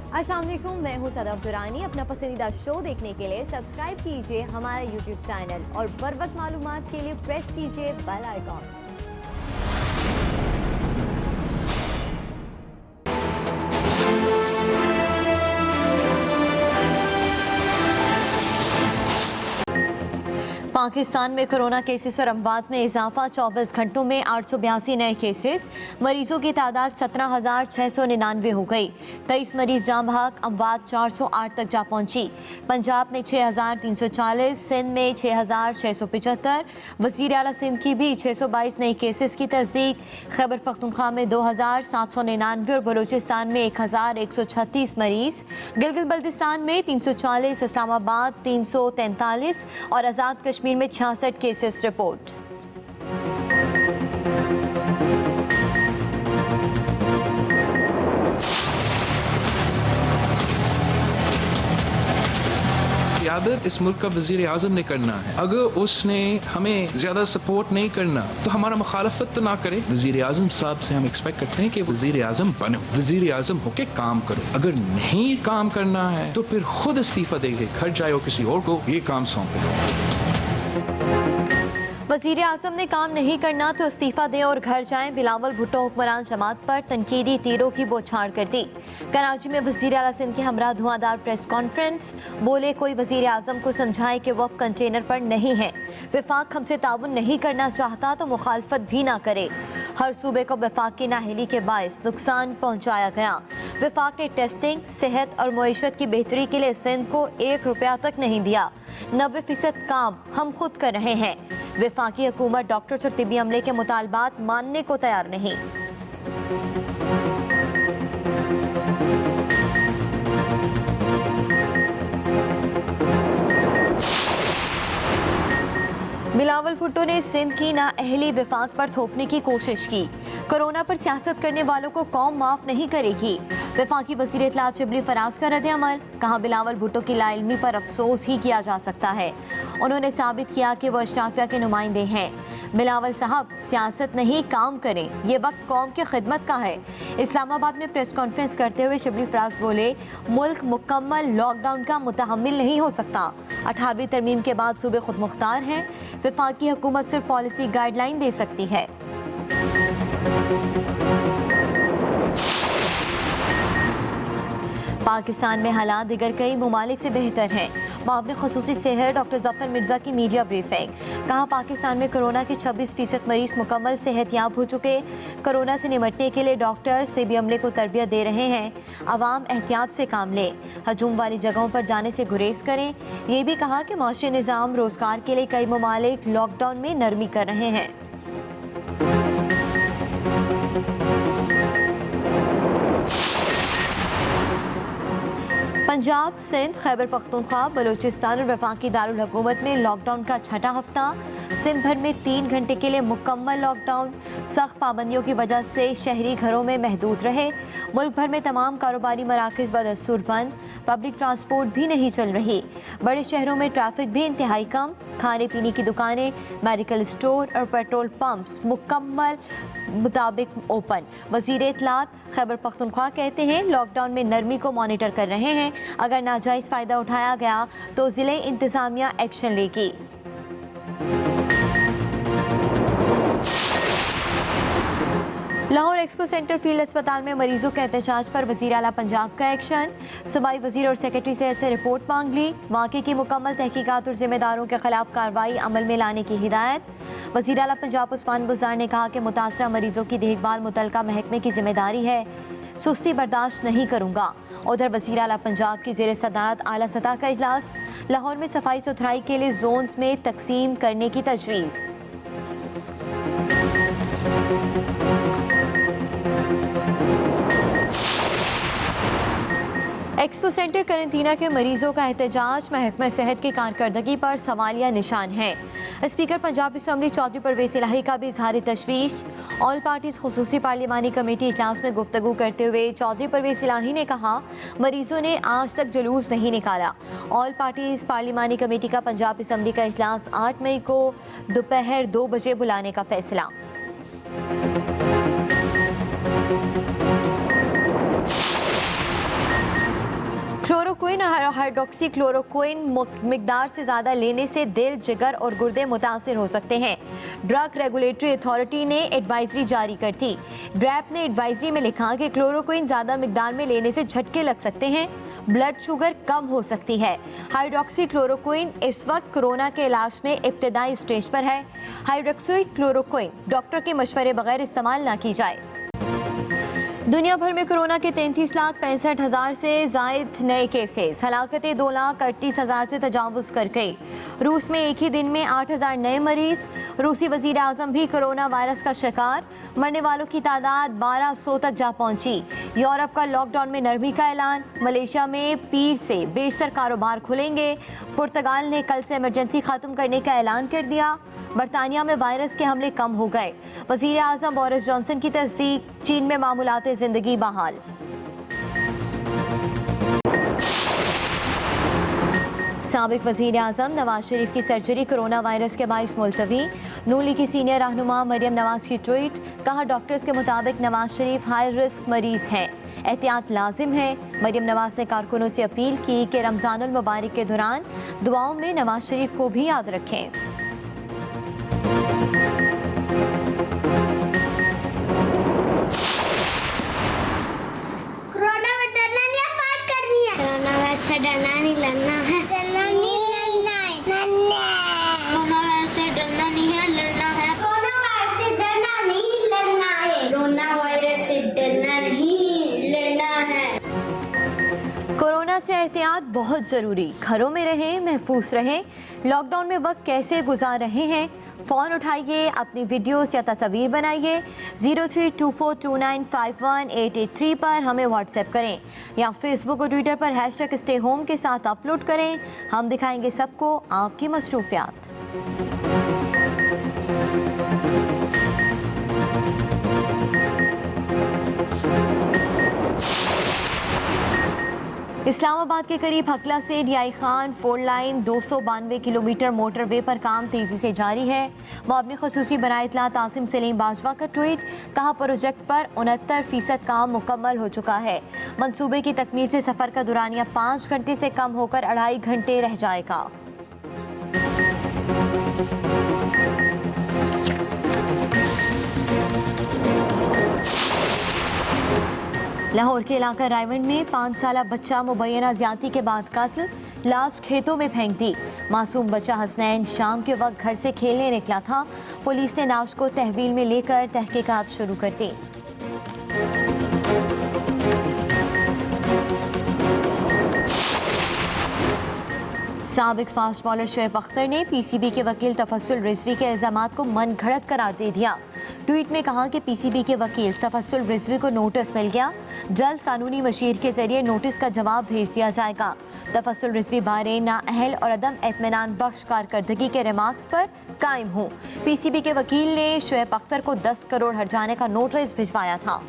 अस्सलाम वालेकुम, मैं हूँ सदफ दुरानी। अपना पसंदीदा शो देखने के लिए सब्सक्राइब कीजिए हमारा यूट्यूब चैनल और बर वक्त मालूमात के लिए प्रेस कीजिए बेल आइकॉन। पाकिस्तान में कोरोना केसेस और अमवात में इजाफा। 24 घंटों में 882 नए केसेस। मरीजों की तादाद 17,699 हो गई। 23 मरीज जाँ बहक। अमवात 408 तक जा पहुंची। पंजाब में 6,340, सिंध में 6,675। वज़ीर आला सिंध की भी 622 नए केसेस की तस्दीक। खैबर पख्तूनख्वा में 2,799 और बलूचिस्तान में 1,136 मरीज। गिलगित बल्तिस्तान में 340, इस्लामाबाद 343 और आज़ाद कश्मीर में 66 केसेस रिपोर्ट। क़यादत इस मुल्क का वज़ीर आज़म ने करना है। अगर उसने हमें ज्यादा सपोर्ट नहीं करना तो हमारा मुखालफत तो ना करे। वज़ीर आज़म साहब से हम एक्सपेक्ट करते हैं कि वज़ीर आज़म बनो, वज़ीर आज़म होके काम करो। अगर नहीं काम करना है तो फिर खुद इस्तीफा देके घर जाए और किसी और को ये काम सौंपे। वज़ीर आज़म ने काम नहीं करना तो इस्तीफा दें और घर जाएं। बिलावल भुट्टो हुक्मरान जमात पर तनकीदी तीरों की बौछार कर दी। कराची में वज़ीर आला सिंध के हमरा धुआंधार प्रेस कॉन्फ्रेंस। बोले, कोई वज़ीर आज़म को समझाए कि वो अब कंटेनर पर नहीं है। वफाक हमसे ताउन नहीं करना चाहता तो मुखालफत भी ना करे। हर सूबे को वफाक की नाअहली के बायस नुकसान पहुँचाया गया। वफाक ने टेस्टिंग, सेहत और मईशत की बेहतरी के लिए सिंध को 1 रुपया तक नहीं दिया। 90% काम हम खुद कर रहे हैं। वफाकी हुकूमत डॉक्टर्स और तिबी अमले के मुतालबात मानने को तैयार नहीं। बिलावल भुट्टो ने सिंध की नाअहली वफाक पर थोपने की कोशिश की। कोरोना पर सियासत करने वालों को कौम माफ नहीं करेगी। वफाकी वज़ीर इत्तलात शिबली फराज का रद्द-ए-अमल। कहा, बिलावल भुट्टो की लाइल्मी पर अफसोस ही किया जा सकता है। उन्होंने साबित किया कि वो अशराफिया के नुमाइंदे हैं। बिलावल साहब, सियासत नहीं, काम करें। ये वक्त कौम की खिदमत का है। इस्लामाबाद में प्रेस कॉन्फ्रेंस करते हुए शिबली फराज बोले, मुल्क मुकम्मल लॉकडाउन का मुतहम्मिल नहीं हो सकता। 18वीं तरमीम के बाद सूबे खुद मुख्तार हैं। वफाकी हुकूमत सिर्फ पॉलिसी गाइडलाइन दे सकती है। पाकिस्तान में हालात दिगर कई ममालिक से बेहतर हैं। मामले खसूसी सेहत डॉक्टर जफर मिर्जा की मीडिया ब्रीफिंग। कहा, पाकिस्तान में कोरोना के 26% मरीज मुकम्मल सेहतयाब हो चुके। कोरोना से निपटने के लिए डॉक्टर्स तिबी अमले को तरबियत दे रहे हैं। आवाम एहतियात से काम लें, हजूम वाली जगहों पर जाने से गुरेज करें। ये भी कहा कि माशी निज़ाम रोजगार के लिए कई ममालिक लॉकडाउन में नरमी कर रहे हैं। पंजाब, सिंध, खैबर पख्तूनख्वा, बलूचिस्तान और वफाकी दारुल हुकूमत में लॉकडाउन का छठा हफ्ता। सिंध भर में 3 घंटे के लिए मुकम्मल लॉकडाउन। सख्त पाबंदियों की वजह से शहरी घरों में महदूद रहे। मुल्क भर में तमाम कारोबारी मराकज़ बदस्तूर बंद। पब्लिक ट्रांसपोर्ट भी नहीं चल रही। बड़े शहरों में ट्रैफिक भी इंतहाई कम। खाने पीने की दुकानें, मेडिकल स्टोर और पेट्रोल पंप्स मुकम्मल मुताबिक ओपन। वज़ीर इत्तलात खैबर पख्तूनख्वा कहते हैं, लॉकडाउन में नरमी को मॉनिटर कर रहे हैं। अगर नाजायज़ फ़ायदा उठाया गया तो ज़िले इंतज़ामिया एक्शन लेगी। लाहौर एक्सपो सेंटर फील्ड अस्पताल में मरीजों के एहतजाज पर वज़ीर आला पंजाब का एक्शन। सूबाई वज़ीर और सेक्रेटरी सेहत से रिपोर्ट मांग ली। वाक़े की मुकम्मल तहकीकात और जिम्मेदारों के खिलाफ कार्रवाई अमल में लाने की हिदायत। वज़ीर आला पंजाब उस्मान बुज़दार ने कहा कि मुतासरा मरीजों की देखभाल मुतलका महकमे की जिम्मेदारी है। सुस्ती बर्दाश्त नहीं करूँगा। उधर वज़ीर आला पंजाब की ज़ेर सदारत आला सतह का इजलास। लाहौर में सफाई सुथराई के लिए जोन्स में तकसीम करने की तजवीज़। एक्सपो सेंटर करंटीना के मरीजों का एहतजाज महकमा सेहत की कारकर्दगी पर सवालिया निशान है। स्पीकर पंजाब असम्बली चौधरी परवेज इलाही का भी इजहार तशवीश। ऑल पार्टीज खुसूसी पार्लिमानी कमेटी इजलास में गुफ्तगू करते हुए चौधरी परवेज इलाही ने कहा, मरीजों ने आज तक जुलूस नहीं निकाला। ऑल पार्टीज पार्लिमानी कमेटी का पंजाब असम्बली का इजलास 8 मई को दोपहर 2 बजे बुलाने का फैसला। क्लोरोक्विन और हाइड्रोक्सी क्लोरोक्विन मिकदार से ज़्यादा लेने से दिल, जिगर और गुर्दे मुतासिर हो सकते हैं। ड्रग रेगुलेटरी अथॉरिटी ने एडवाइजरी जारी कर थी। ड्रैप ने एडवाइजरी में लिखा कि क्लोरोक्विन ज़्यादा मिकदार में लेने से झटके लग सकते हैं, ब्लड शुगर कम हो सकती है। हाइड्रोक्सी क्लोरोक्विन इस वक्त कोरोना के इलाज में इब्तदाई स्टेज पर है। हाइड्रोक्सी क्लोरोक्विन डॉक्टर के मशवरे बगैर इस्तेमाल ना की जाए। दुनिया भर में कोरोना के 33,65,000 से जायद नए केसेस, हलाकतें 2,38,000 से तजावुज़ कर गई। रूस में एक ही दिन में 8,000 नए मरीज। रूसी वज़ीर आज़म भी कोरोना वायरस का शिकार, मरने वालों की तादाद 1,200 तक जा पहुंची। यूरोप का लॉकडाउन में नरमी का ऐलान। मलेशिया में पीर से बेशतर कारोबार खुलेंगे। पुर्तगाल ने कल से इमरजेंसी ख़त्म करने का ऐलान कर दिया। बरतानिया में वायरस के हमले कम हो गए। वज़ीर आज़म बोरिस जॉनसन की तस्दीक, चीन में मामूलात ज़िंदगी बहाल। साबिक वज़ीर आज़म नवाज शरीफ की सर्जरी कोरोना वायरस के बाइस मुलतवी। नून लीग की सीनियर रहनुमा मरियम नवाज की ट्वीट, कहा डॉक्टर्स के मुताबिक नवाज शरीफ हाई रिस्क मरीज हैं, एहतियात लाजिम है। मरियम नवाज ने कारकुनों से अपील की कि रमज़ानुल मुबारक के दौरान दुआओं में नवाज शरीफ को भी याद रखें। डरना नहीं, लड़ना है। डरना नहीं, लड़ना है। कोरोना वायरस से डरना नहीं है, लड़ना है। कोरोना वायरस से डरना नहीं, लड़ना है। कोरोना वायरस से डरना नहीं, लड़ना है। कोरोना से एहतियात बहुत ज़रूरी। घरों में रहें, महफूज रहें। लॉकडाउन में वक्त कैसे गुजार रहे हैं, फ़ोन उठाइए, अपनी वीडियोस या तस्वीर बनाइए। 03242951,883 पर हमें व्हाट्सएप करें या फेसबुक और ट्विटर पर हैशटैग स्टे होम के साथ अपलोड करें। हम दिखाएंगे सबको आपकी मसरूफियात। इस्लामाबाद के करीब हकला से DI Khan four line 292 kilometre motorway पर काम तेज़ी से जारी है। मुआवने ख़ुसूसी बराए इत्तला तासिम सलीम बाजवा का ट्वीट, कहा प्रोजेक्ट पर 69% काम मुकम्मल हो चुका है। मंसूबे की तकमील से सफ़र का दुरानिया 5 घंटे से कम होकर 2.5 घंटे रह जाएगा। लाहौर के इलाका रायवंड में 5 साला बच्चा मुबैना ज्यादती के बाद कत्ल, लाश खेतों में फेंक दी। मासूम बच्चा हसनैन शाम के वक्त घर से खेलने निकला था। पुलिस ने लाश को तहवील में लेकर तहकीकात शुरू कर दी। साबिक फास्ट बॉलर शोएब अख्तर ने पीसीबी के वकील तफस्सुल रिजवी के इल्जामात को मन घड़त करार दे दिया। ट्वीट में कहा कि पीसीबी के वकील तफस्सुल रिजवी को नोटिस मिल गया, जल्द कानूनी मशीर के जरिए नोटिस का जवाब भेज दिया जाएगा। तफस्सुल रिजवी बारे नाअहल और अदम एतमानान बख्श कारकर्दगी के रिमार्क्स पर कायम हूँ। पीसीबी के वकील ने शोएब अख्तर को 10 करोड़ हर्जाने का नोटिस भिजवाया था।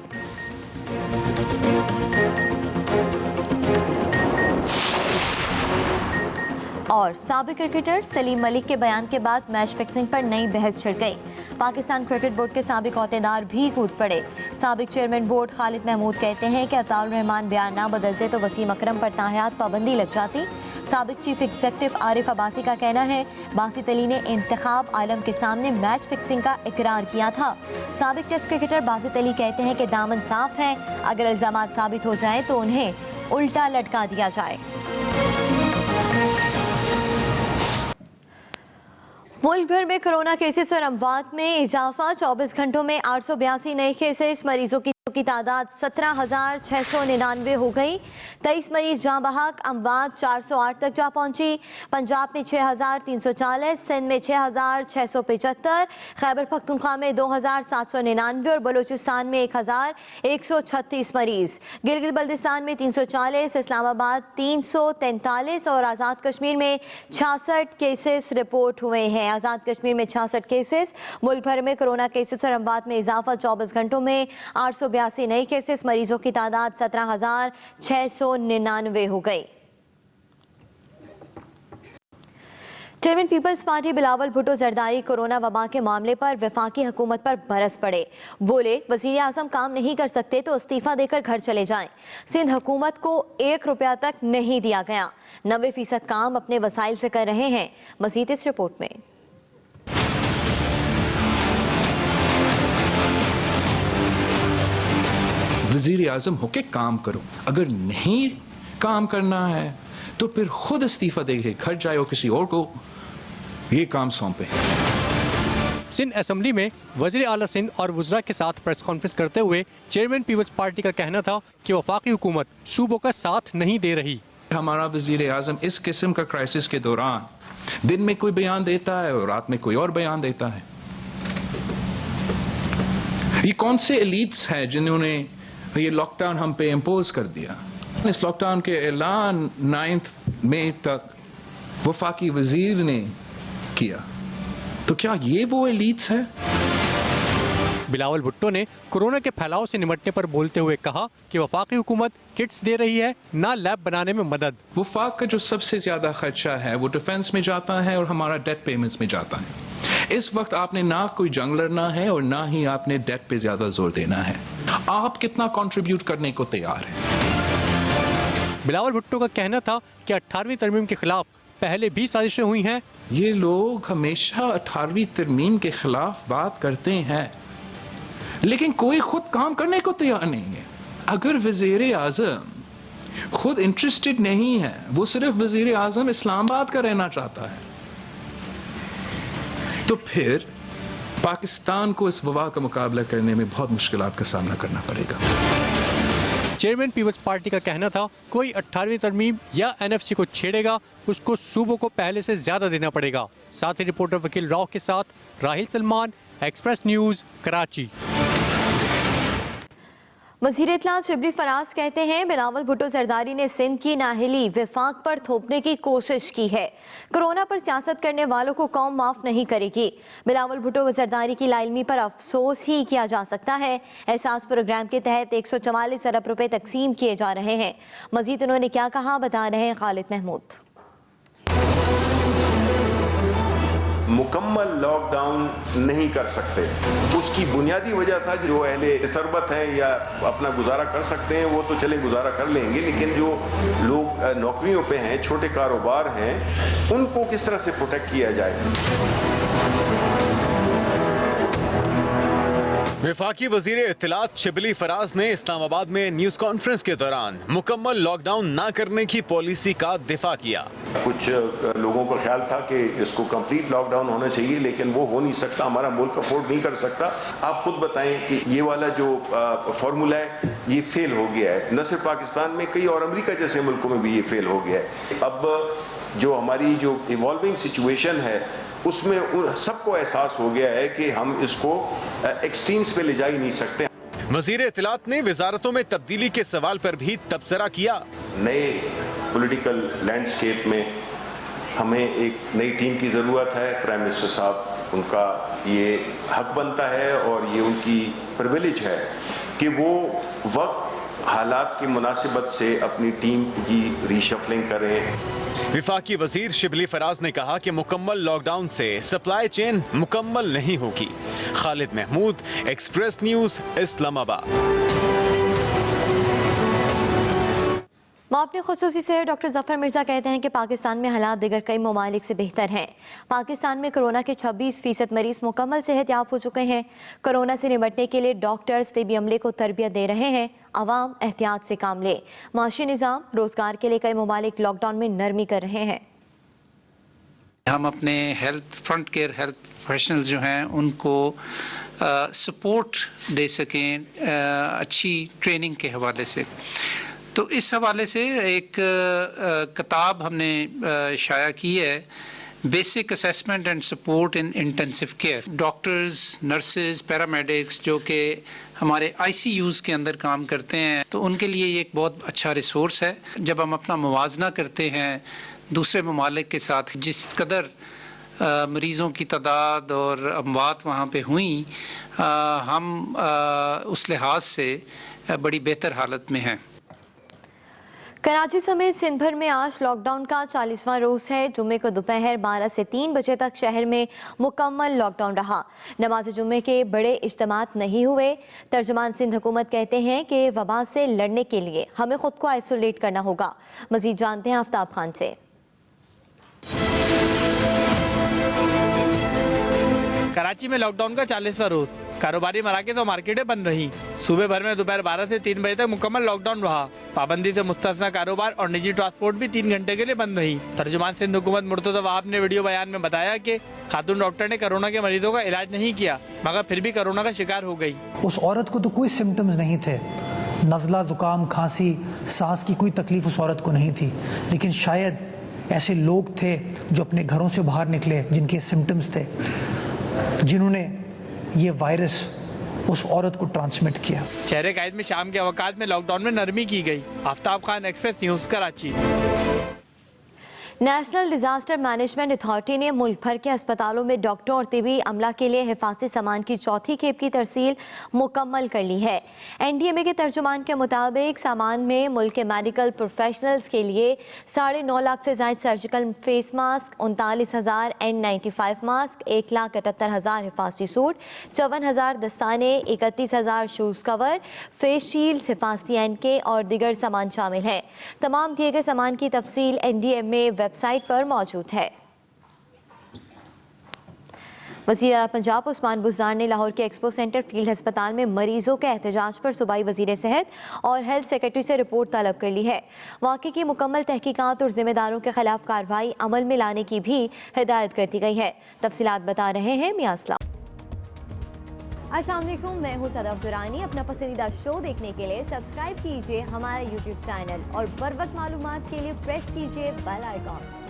और साबिक क्रिकेटर सलीम मलिक के बयान के बाद मैच फिक्सिंग पर नई बहस छिड़ गई। पाकिस्तान क्रिकेट बोर्ड के साबिक अहदेदार भी कूद पड़े। साबिक चेयरमैन बोर्ड खालिद महमूद कहते हैं कि अताउर रहमान बयान ना बदलते तो वसीम अकरम पर ताहयात पाबंदी लग जाती। साबिक चीफ एग्जीक्यूटिव आरिफ अब्बासी का कहना है बासित अली ने इंतखाब आलम के सामने मैच फिक्सिंग का इकरार किया था। साबिक टेस्ट क्रिकेटर बासित अली कहते हैं कि दामन साफ है, अगर इल्जामात साबित हो जाए तो उन्हें उल्टा लटका दिया जाए। मुल्क भर में कोरोना केसेस और अमवात में इजाफा। 24 घंटों में 882 नए केसेस। मरीजों की तादाद 17,699 हो गई। 23 मरीज जहां बहक। अमवात 408 तक जा पहुंची। पंजाब में 6,340, सिंध में 6,675, खैबर पख्तूनख्वा में 2,799 और बलूचिस्तान में 1,136 मरीज। गिलगित बल्दिस्तान में 340, इस्लामाबाद 343 और आज़ाद कश्मीर में 66 केसेस रिपोर्ट हुए हैं। आज़ाद कश्मीर में 66 केसेस। मुल्क भर में कोरोना केसेस और अमवात में इजाफा। 24 घंटों में 882 नए केसेस। मरीजों की तादाद 17,699 हो गई। चेयरमैन पीपल्स पार्टी बिलावल भुट्टो जरदारी कोरोना वबा के मामले पर वफाकी हुकूमत पर बरस पड़े। बोले वजीर आजम काम नहीं कर सकते तो इस्तीफा देकर घर चले जाएं। सिंध हुकूमत को 1 रुपया तक नहीं दिया गया। 90% काम अपने वसाइल से कर रहे हैं। मजीद इस रिपोर्ट में। वजीर आजम होके काम करो, अगर नहीं काम करना है तो फिर खुद इस्तीफा देके घर जाए और किसी और को ये काम सौंपे। सिंध असेंबली में वज़ीर आला सिंध और वज़रा के साथ प्रेस कॉन्फ्रेंस करते हुए चेयरमैन पीपल्स पार्टी का कहना था कि वफाकी हुकूमत सूबों का साथ नहीं दे रही। हमारा वजीर आजम इस किस्म का क्राइसिस के दौरान दिन में कोई बयान देता है और रात में कोई और बयान देता है। ये कौन से एलीट्स हैं जिन्होंने ये लॉकडाउन हम पे इम्पोज कर दिया? इस लॉकडाउन के ऐलान 9 मई तक वफाकी वजीर ने किया, तो क्या ये वो एलीट्स हैं? बिलावल भुट्टो ने कोरोना के फैलाव से निपटने पर बोलते हुए कहा कि वफाकी हुकूमत किट्स दे रही है, ना लैब बनाने में मदद। वफाक का जो सबसे ज्यादा खर्चा है वो डिफेंस में जाता है और हमारा डेट पेमेंट्स में जाता है। इस वक्त आपने ना कोई जंग लड़ना है और ना ही आपने डेट पे ज्यादा जोर देना है। आप कितना कंट्रीब्यूट करने को तैयार हैं? बिलावल भुट्टो का कहना था कि 18वीं तरमीम के खिलाफ पहले भी साजिशें हुई हैं। ये लोग हमेशा 18वीं तरमीम के खिलाफ बात करते हैं, लेकिन कोई खुद काम करने को तैयार नहीं है। अगर वजीर आजम खुद इंटरेस्टेड नहीं है, वो सिर्फ वजीर आजम इस्लामाबाद का रहना चाहता है, तो फिर पाकिस्तान को इस वबा का मुकाबला करने में बहुत मुश्किलात का सामना करना पड़ेगा। चेयरमैन पीपल्स पार्टी का कहना था कोई 18वीं तरमीम या एनएफसी को छेड़ेगा उसको सूबों को पहले से ज्यादा देना पड़ेगा। साथ ही रिपोर्टर वकील राव के साथ राहिल सलमान, एक्सप्रेस न्यूज, कराची। वज़ीर इत्तलात शिबली फराज कहते हैं बिलावल भुट्टो जरदारी ने सिंध की नाहली वफाक पर थोपने की कोशिश की है। कोरोना पर सियासत करने वालों को कौम माफ नहीं करेगी। बिलावल भुट्टो जरदारी की लाइलमी पर अफसोस ही किया जा सकता है। एहसास प्रोग्राम के तहत 144 अरब रुपए तकसीम किए जा रहे हैं। मजीद उन्होंने क्या कहा, बता रहे हैं खालिद महमूद। मुकम्मल लॉकडाउन नहीं कर सकते। उसकी बुनियादी वजह था जो अहले सरबत हैं या अपना गुजारा कर सकते हैं वो तो चले गुजारा कर लेंगे, लेकिन जो लोग नौकरियों पे हैं, छोटे कारोबार हैं, उनको किस तरह से प्रोटेक्ट किया जाए। वफाकी वजीर इत्तलात शिबली फराज ने इस्लामाबाद में न्यूज कॉन्फ्रेंस के दौरान मुकम्मल लॉकडाउन न करने की पॉलिसी का दिफा किया। कुछ लोगों का ख्याल था कि इसको कंप्लीट लॉकडाउन होना चाहिए, लेकिन वो हो नहीं सकता, हमारा मुल्क अफोर्ड नहीं कर सकता। आप खुद बताएं कि ये वाला जो फॉर्मूला है ये फेल हो गया है। न सिर्फ पाकिस्तान में, कई और अमेरिका जैसे मुल्कों में भी ये फेल हो गया है। अब जो हमारी जो इवॉल्विंग सिचुएशन है उसमें सबको एहसास हो गया है कि हम इसको एक्सट्रीम्स पे ले जा ही नहीं सकते। वजीर इत्तलात ने वजारतों में तब्दीली के सवाल पर भी तबसरा किया। नए पॉलिटिकल लैंडस्केप में हमें एक नई टीम की जरूरत है। प्राइम मिनिस्टर साहब, उनका ये हक बनता है और ये उनकी प्रिविलेज है कि वो वक्त हालात की मुनासिबत से अपनी टीम की रीशफलिंग करें। विफाकी वजीर शिबली फराज ने कहा कि मुकम्मल लॉकडाउन से सप्लाई चेन मुकम्मल नहीं होगी। Khalid Mahmood, Express News, Islamabad. मापने खुसूसी से डॉक्टर जफर मिर्जा कहते हैं कि पाकिस्तान में हालात दिगर कई ममालिक से बेहतर हैं। पाकिस्तान में कोरोना के 26% मरीज मुकम्मल सेहतयाब हो चुके हैं। कोरोना से निपटने के लिए डॉक्टर्स तिबी अमले को तरबियत दे रहे हैं। अवाम एहतियात से काम ले। माशी निज़ाम, रोजगार के लिए कई ममालिक लॉकडाउन में नरमी कर रहे हैं। हम अपने फ्रंट केयर हेल्थ प्रोफेशनल्स जो हैं उनको सपोर्ट दे सकें अच्छी ट्रेनिंग के हवाले से। तो इस हवाले से एक किताब हमने शाया की है, basic assessment and support in intensive care. Doctors, nurses, paramedics जो कि हमारे ICUs के अंदर काम करते हैं, तो उनके लिए ये एक बहुत अच्छा रिसोर्स है। जब हम अपना मुवाजना करते हैं दूसरे ममालिक के साथ, जिस कदर मरीज़ों की तादाद और अमवात वहाँ पे हुई, हम उस लिहाज से बड़ी बेहतर हालत में हैं। कराची समेत सिंध भर में आज लॉकडाउन का 40वां रोज है। जुम्मे को दोपहर 12 से 3 बजे तक शहर में मुकम्मल लॉकडाउन रहा। नमाज जुम्मे के बड़े इज्तिमात नहीं हुए। तर्जुमान सिंध हुकूमत कहते हैं कि वबा से लड़ने के लिए हमें खुद को आइसोलेट करना होगा। मजीद जानते हैं आफ्ताब खान से। कराची में लॉकडाउन का 40वां रोज, कारोबारी मराकज़ और मार्केटें बंद रही। सूबे भर में दोपहर 12 से 3 बजे तक मुकम्मल लॉकडाउन रहा। पाबंदी से मुस्तस्ना कारोबार और निजी ट्रांसपोर्ट भी 3 घंटे के लिए बंद रही। तर्जुमान सिंध हुकूमत मुर्तज़ा वहाब ने वीडियो बयान में बताया कि खातून डॉक्टर ने कोरोना के मरीजों का इलाज नहीं किया, मगर फिर भी कोरोना का शिकार हो गई। उस औरत को तो कोई सिम्टम्स नहीं थे, नज़ला, जुकाम, खांसी, सांस की कोई तकलीफ उस औरत को नहीं थी, लेकिन शायद ऐसे लोग थे जो अपने घरों से बाहर निकले, जिनके सिम्टम्स थे, जिन्होंने ये वायरस उस औरत को ट्रांसमिट किया। शहर कायद में शाम के अवकात में लॉकडाउन में नरमी की गई। Aftab Khan, express news, Karachi. National disaster management authority ने मुल्क भर के अस्पतालों में डॉक्टरों और तिबी अमला के लिए हिफाजती सामान की चौथी खेप की तरसील मुकम्मल कर ली है। NDMA के तर्जुमान के मुताबिक सामान में मुल्क के मेडिकल प्रोफेशनल्स के लिए 9.5 लाख से ज़ायद surgical face mask, 39,000 N95 mask, 1,78,000 हिफाजती सूट, 54,000 दस्ताने, 31,000 शूज़ कवर, फेस शील्ड्स, हिफाजती एनके और दीगर सामान शामिल हैं। तमाम दिए गए सामान की तफसील NDMA वेबसाइट पर मौजूद है। वज़ीर आला पंजाब उस्मान बुज़दार ने लाहौर के एक्सपो सेंटर फील्ड अस्पताल में मरीजों के एहतजाज पर सूबाई वज़ीर सेहत और हेल्थ सेक्रेटरी से रिपोर्ट तलब कर ली है। वाक़े की मुकम्मल तहकीकात और जिम्मेदारों के खिलाफ कार्रवाई अमल में लाने की भी हिदायत कर दी गई है। तफसीलात बता रहे हैं मियां असलम। अस्सलाम वालेकुम, मैं हूं सदफ दुरानी। अपना पसंदीदा शो देखने के लिए सब्सक्राइब कीजिए हमारा YouTube चैनल और बर वक्त मालूमात के लिए प्रेस कीजिए बेल आइकॉन।